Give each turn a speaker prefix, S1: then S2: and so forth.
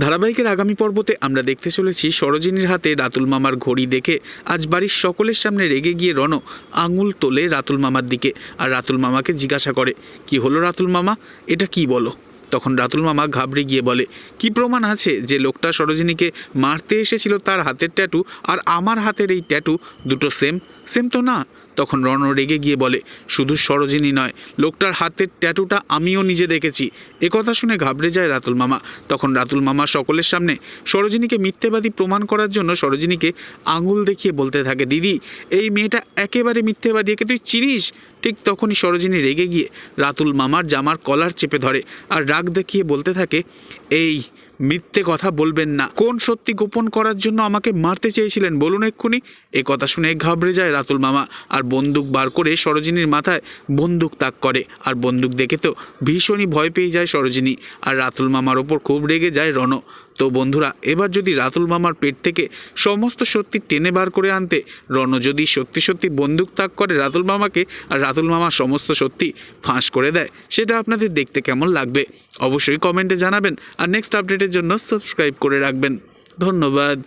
S1: ধারাবাহিকের আগামী পর্বতে আমরা দেখতে চলেছি সরোজিনীর হাতে রাতুল মামার ঘড়ি দেখে আজ বাড়ির সকলের সামনে রেগে গিয়ে রণ আঙুল তোলে রাতুল মামার দিকে আর রাতুল মামাকে জিজ্ঞাসা করে, কি হলো রাতুল মামা, এটা কি বলো? তখন রাতুল মামা ঘাবড়ে গিয়ে বলে, কি প্রমাণ আছে যে লোকটা সরোজিনীকে মারতে এসেছিল তার হাতের ট্যাটু আর আমার হাতের এই ট্যাটু দুটো সেম সেম তো না? তখন রণ রেগে গিয়ে বলে, শুধু সরোজিনী নয়, লোকটার হাতের ট্যাটুটা আমিও নিজে দেখেছি। একথা শুনে ঘাবড়ে যায় রাতুল মামা। তখন রাতুল মামা সকলের সামনে সরোজিনীকে মিথ্যেবাদী প্রমাণ করার জন্য সরোজিনীকে আঙুল দেখিয়ে বলতে থাকে, দিদি এই মেয়েটা একেবারে মিথ্যেবাদী, একে তুই চিনিস? ঠিক তখনই সরোজিনী রেগে গিয়ে রাতুল মামার জামার কলার চেপে ধরে আর রাগ দেখিয়ে বলতে থাকে, এই মিথ্যে কথা বলবেন না, কোন সত্যি গোপন করার জন্য আমাকে মারতে চেয়েছিলেন বলুন এক্ষুনি। এ কথা শুনে ঘাবড়ে যায় রাতুল মামা আর বন্দুক বার করে সরোজিনীর মাথায় বন্দুক তাক করে। আর বন্দুক দেখে তো ভীষণই ভয় পেয়ে যায় সরোজিনী আর রাতুল মামার ওপর খুব রেগে যায় রণ। তো বন্ধুরা, এবার যদি রাতুল মামার পেট থেকে সমস্ত সত্যি টেনে বার করে আনতে রণ যদি সত্যি সত্যি বন্দুক তাক করে রাতুল মামাকে আর রাতুল মামা সমস্ত সত্যি ফাঁস করে দেয়, সেটা আপনাদের দেখতে কেমন লাগবে অবশ্যই কমেন্টে জানাবেন আর নেক্সট আপডেটের জন্য সাবস্ক্রাইব করে রাখবেন। ধন্যবাদ।